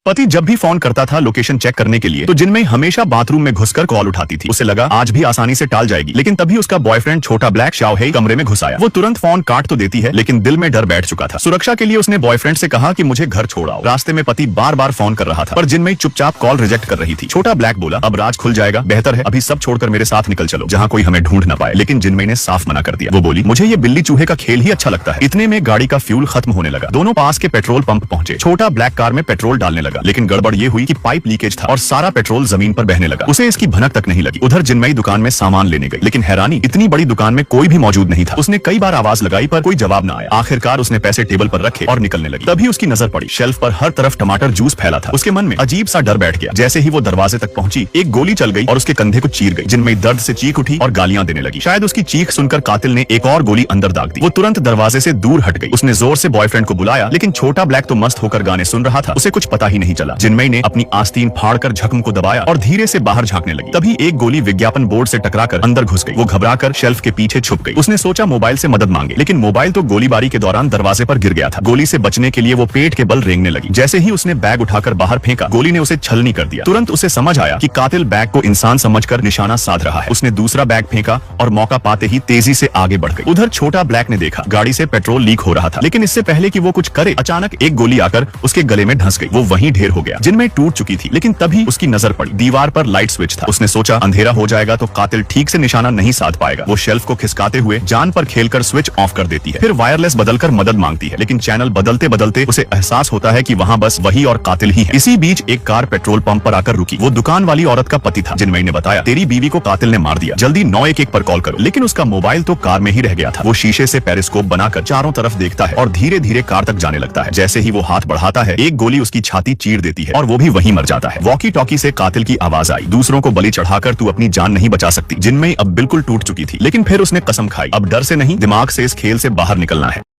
पति जब भी फोन करता था लोकेशन चेक करने के लिए तो जिनमें हमेशा बाथरूम में घुसकर कॉल उठाती थी। उसे लगा आज भी आसानी से टाल जाएगी, लेकिन तभी उसका बॉयफ्रेंड छोटा ब्लैक शाओहेई कमरे में घुस आया। वो तुरंत फोन काट तो देती है, लेकिन दिल में डर बैठ चुका था। सुरक्षा के लिए उसने बॉयफ्रेंड से कहा कि मुझे घर छोड़ आओ। रास्ते में पति बार बार फोन कर रहा था, पर जिनमें चुपचाप कॉल रिजेक्ट कर रही थी। छोटा ब्लैक बोला, अब राज खुल जाएगा, बेहतर है अभी सब छोड़कर मेरे साथ निकल चलो, जहाँ कोई हमें ढूंढ न पाए। लेकिन जिनमें ने साफ मना कर दिया। वो बोली, मुझे ये बिल्ली चूहे का खेल ही अच्छा लगता है। इतने में गाड़ी का फ्यूल खत्म होने लगा। दोनों पास के पेट्रोल पंप पहुंचे। छोटा ब्लैक कार में पेट्रोल डालने लगा, लेकिन गड़बड़ ये हुई कि पाइप लीकेज था और सारा पेट्रोल जमीन पर बहने लगा। उसे इसकी भनक तक नहीं लगी। उधर जिनमई दुकान में सामान लेने गई, लेकिन हैरानी, इतनी बड़ी दुकान में कोई भी मौजूद नहीं था। उसने कई बार आवाज लगाई पर कोई जवाब न आया। आखिरकार उसने पैसे टेबल पर रखे और निकलने लगी। तभी उसकी नजर पड़ी, शेल्फ पर हर तरफ टमाटर जूस फैला था। उसके मन में अजीब सा डर बैठ गया। जैसे ही वो दरवाजे तक पहुंची, एक गोली चल गई और उसके कंधे को चीर गई। जिनमई दर्द से चीख उठी और गालियां देने लगी। शायद उसकी चीख सुनकर कातिल ने एक और गोली अंदर दाग दी। वो तुरंत दरवाजे से दूर हट गई। उसने जोर से बॉयफ्रेंड को बुलाया, लेकिन छोटा ब्लैक तो मस्त होकर गाने सुन रहा था। उसे कुछ पता ही नहीं चला। जिनमई ने अपनी आस्तीन फाड़कर जख्म को दबाया और धीरे से बाहर झांकने लगी। तभी एक गोली विज्ञापन बोर्ड से टकराकर अंदर घुस गई। वो घबराकर शेल्फ के पीछे छुप गई। उसने सोचा मोबाइल से मदद मांगे, लेकिन मोबाइल तो गोलीबारी के दौरान दरवाजे पर गिर गया था। गोली से बचने के लिए वो पेट के बल रेंगने लगी। जैसे ही उसने बैग उठाकर बाहर फेंका, गोली ने उसे छलनी कर दिया। तुरंत उसे समझ आया कि कातिल बैग को इंसान समझकर निशाना साध रहा है। उसने दूसरा बैग फेंका और मौका पाते ही तेजी से आगे बढ़ गई। उधर छोटा ब्लैक ने देखा गाड़ी से पेट्रोल लीक हो रहा था, लेकिन इससे पहले कि वो कुछ करे, अचानक एक गोली आकर उसके गले में धंस गई। वो वहीं ढेर हो गया। जिनमें टूट चुकी थी, लेकिन तभी उसकी नजर पड़ी, दीवार पर लाइट स्विच था। उसने सोचा अंधेरा हो जाएगा तो कातिल ठीक से निशाना नहीं साध पाएगा। वो शेल्फ को खिसकाते हुए जान पर खेलकर स्विच ऑफ कर देती है, फिर वायरलेस बदलकर मदद मांगती है, लेकिन चैनल बदलते बदलते उसे एहसास होता है कि वहाँ बस वही और कातिल ही है। इसी बीच एक कार पेट्रोल पंप पर आकर रुकी। वो दुकान वाली औरत का पति था। जिनमई ने बताया, तेरी बीवी को कातिल ने मार दिया, जल्दी 911 पर कॉल करो। लेकिन उसका मोबाइल तो कार में ही रह गया था। वो शीशे से पेरिस्कोप बनाकर चारों तरफ देखता है और धीरे धीरे कार तक जाने लगता है। जैसे ही वो हाथ बढ़ाता है, एक गोली उसकी छाती चीर देती है और वो भी वहीं मर जाता है। वॉकी टॉकी से कातिल की आवाज आई, दूसरों को बलि चढ़ाकर तू अपनी जान नहीं बचा सकती। जिनमई अब बिल्कुल टूट चुकी थी, लेकिन फिर उसने कसम खाई, अब डर से नहीं, दिमाग से इस खेल से बाहर निकलना है।